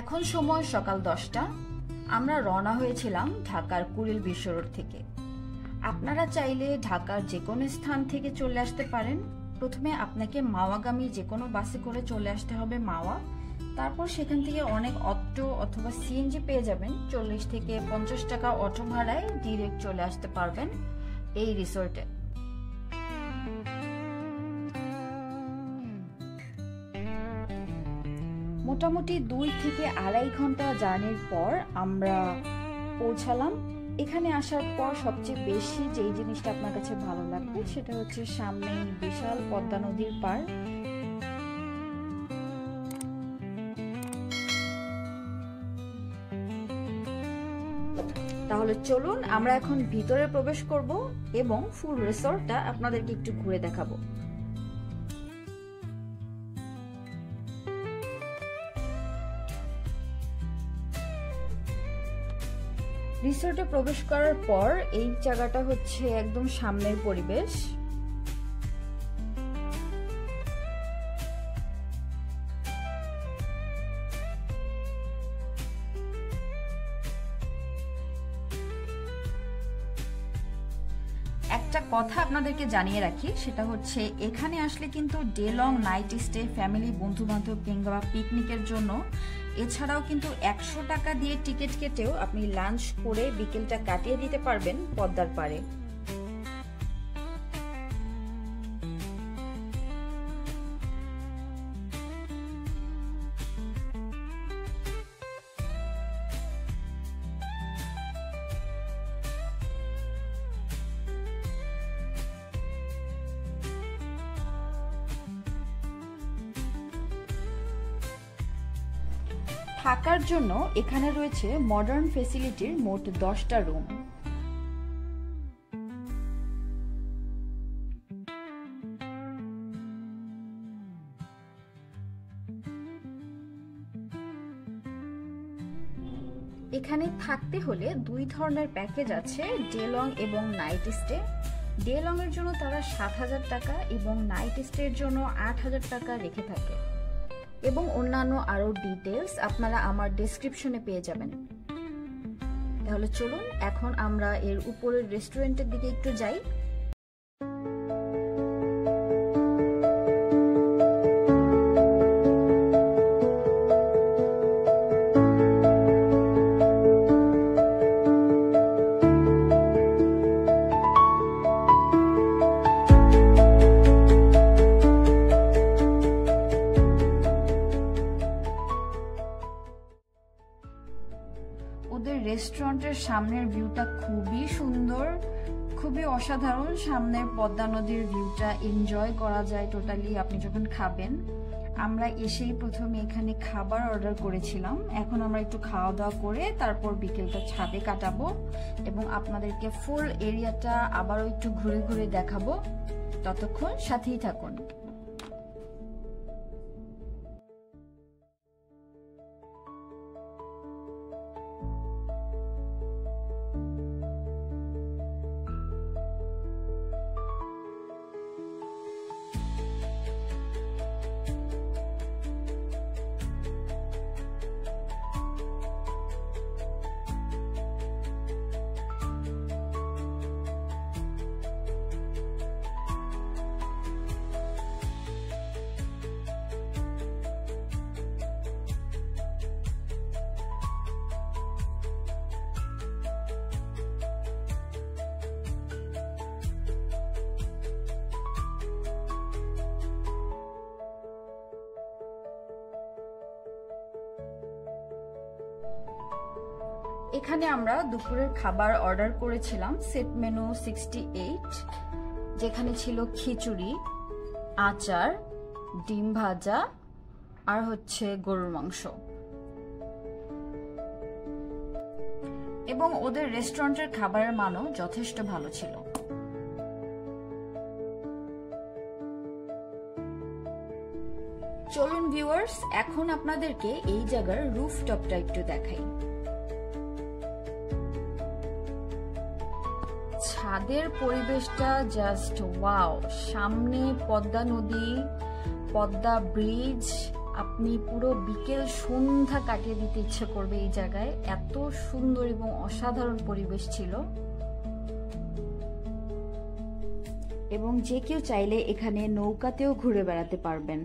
এখন সময় সকাল 10টা। আমরা রওনা হয়েছিলাম ঢাকার কুড়িল বিশ্ব রোড থেকে। আপনারা চাইলে ঢাকার যে কোনো স্থান থেকে চলে আসতে পারেন। প্রথমে আপনাকে মাওয়াগামী যে কোনো বাসে করে চলে আসতে হবে মাওয়া। তারপর সেখান থেকে অনেক অটো অথবা সিএনজি পেয়ে যাবেন। 40 থেকে 50 টাকা অটো ভাড়ায় ডিরেক্ট চলে আসতে পারবেন এই রিসোর্টে। মোটামুটি 2 থেকে 2.5 ঘন্টা জার্নির পর আমরা পৌঁছালাম। এখানে আসার পর সবচেয়ে বেশি যেই জিনিসটা আপনার কাছে ভালো লাগবে সেটা হচ্ছে সামনে বিশাল পদ্মা নদীর পাড়। তাহলে চলুন আমরা এখন ভিতরে প্রবেশ করব এবং ফুল রিসোর্টটা আপনাদেরকে একটু ঘুরে দেখাবো। রিসোর্টে প্রবেশ করার পর এই জায়গাটা হচ্ছে একদম সামনের পরিবেশ। একটা কথা আপনাদেরকে জানিয়ে রাখি, সেটা হচ্ছে এখানে আসলে কিন্তু day long night stay, family, বন্ধু বান্ধব কিংবা পিকনিকের জন্য। এছাড়াও কিন্তু 100 টাকা দিয়ে টিকিট কেটেও আপনি লাঞ্চ করে বিকেলটা কাটিয়ে দিতে পারবেন পদ্মার পাড়ে। থাকার জন্য এখানে রয়েছে মডার্ন ফেসিলিটির মোট 10টা রুম। এখানে থাকতে হলে 2 ধরনের প্যাকেজ আছে, ডে লং এবং নাইট স্টে। ডে লং এর জন্য তারা 7,000 টাকা এবং নাইট স্টে এর জন্য 8,000 টাকা রেখে থাকে। এবং অন্যান্য আরো ডিটেলস আপনারা আমার ডেসক্রিপশনে পেয়ে যাবেন। তাহলে চলুন এখন আমরা এর উপরের রেস্টুরেন্টের দিকে একটু যাই। ওদের রেস্টুরেন্টের সামনের ভিউটা খুবই সুন্দর, খুবই অসাধারণ। সামনের পদ্মা নদীর ভিউটা এনজয় করা যায় টোটালি আপনি যখন খাবেন। আমরা এসেই প্রথমে এখানে খাবার অর্ডার করেছিলাম। এখন আমরা একটু খাওয়া দাওয়া করে তারপর বিকেলটা ছাদে কাটাবো এবং আপনাদেরকে ফুল এরিয়াটা আবারও একটু ঘুরে ঘুরে দেখাবো। ততক্ষণ সাথেই থাকুন। এখানে আমরা দুপুরের খাবার অর্ডার করেছিলাম, সেট মেনু 68, যেখানে ছিল খিচুড়ি, আচার, ডিম ভাজা আর হচ্ছে গরুর মাংস। এবং ওদের রেস্টুরেন্টের খাবারের মানও যথেষ্ট ভালো ছিল। চলুন ভিউয়ার্স, এখন আপনাদেরকে এই জায়গার রুফটপটা একটু দেখাই। ছাদের পরিবেশটা জাস্ট ওয়াও। সামনে পদ্মা নদী, পদ্মা ব্রিজ, আপনি পুরো বিকেল সন্ধ্যা কাটিয়ে দিতে ইচ্ছে করবে এই জায়গায়। এত সুন্দর এবং অসাধারণ পরিবেশ ছিল, এবং যে কেউ চাইলে এখানে নৌকাতেও ঘুরে বেড়াতে পারবেন।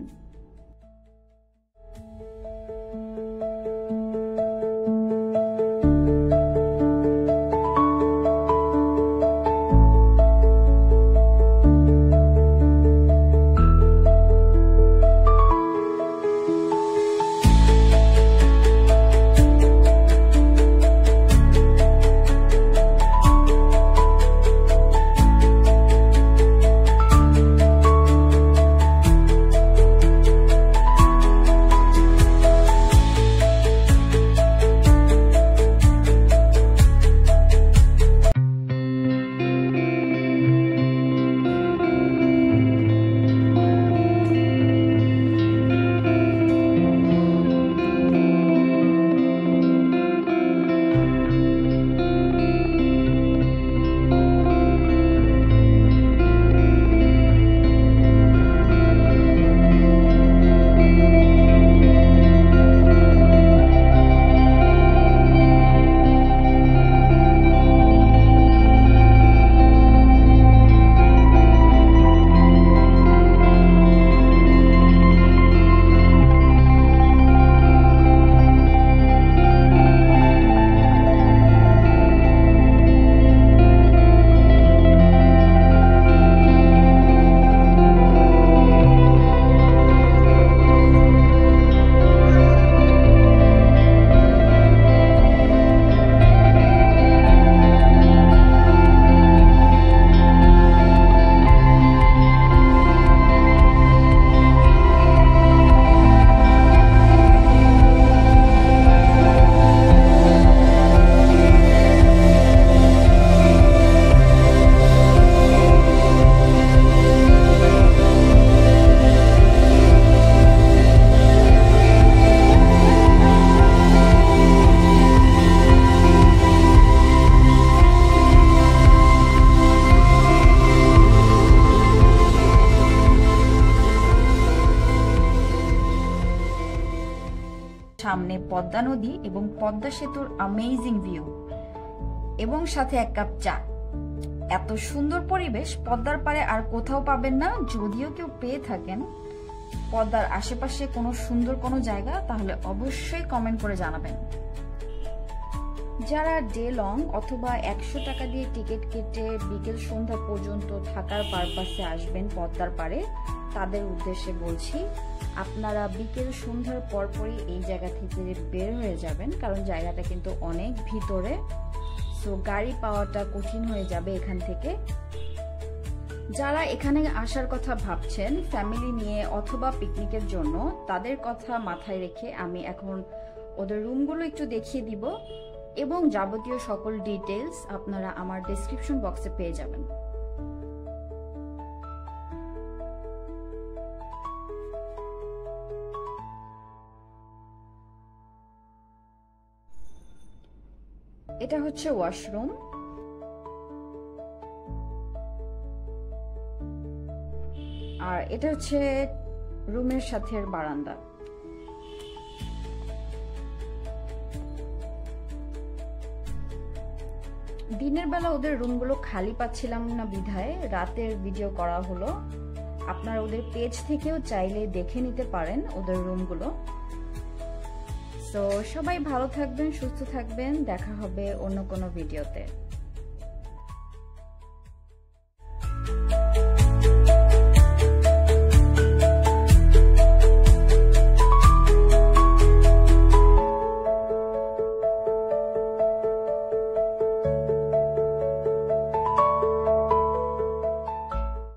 সামনে পদ্মা নদী এবং পদ্মা সেতুর অ্যামেজিং ভিউ, এবং সাথে এক কাপ চা। এত সুন্দর পরিবেশ পদ্মার পারে আর কোথাও পাবেন না। যদিও কেউ পেয়ে থাকেন পদ্মার আশেপাশে কোনো সুন্দর কোনো জায়গা, তাহলে অবশ্যই কমেন্ট করে জানাবেন। যারা ডে লং অথবা 100 টাকা দিয়ে টিকিট কেটে বিকেল সন্ধ্যা পর্যন্ত থাকার পারপাসে আসবেন পদ্মার পারে, তাদের উদ্দেশ্যে বলছি, আপনারা বিকেল সন্ধ্যার পরপরই এই জায়গা থেকে বের হয়ে যাবেন, কারণ জায়গাটা কিন্তু অনেক ভিতরে, সো গাড়ি পাওয়াটা কঠিন হয়ে যাবে এখান থেকে। যারা এখানে আসার কথা ভাবছেন ফ্যামিলি নিয়ে অথবা পিকনিকের জন্য, তাদের কথা মাথায় রেখে আমি এখন ওদের রুমগুলো একটু দেখিয়ে দিব, এবং যাবতীয় সকল ডিটেইলস আপনারা আমার ডেসক্রিপশন বক্সে পেয়ে যাবেন। এটা হচ্ছে ওয়াশরুম, আর এটা হচ্ছে রুমের সাথে বারান্দা। দিনের বেলা ওদের রুমগুলো খালি পাচ্ছিলাম না বিধায় রাতের ভিডিও করা হলো। আপনারা ওদের পেজ থেকেও চাইলে দেখে নিতে পারেন ওদের রুমগুলো। তো সবাই ভালো থাকবেন, সুস্থ থাকবেন, দেখা হবে অন্য কোনো ভিডিওতে।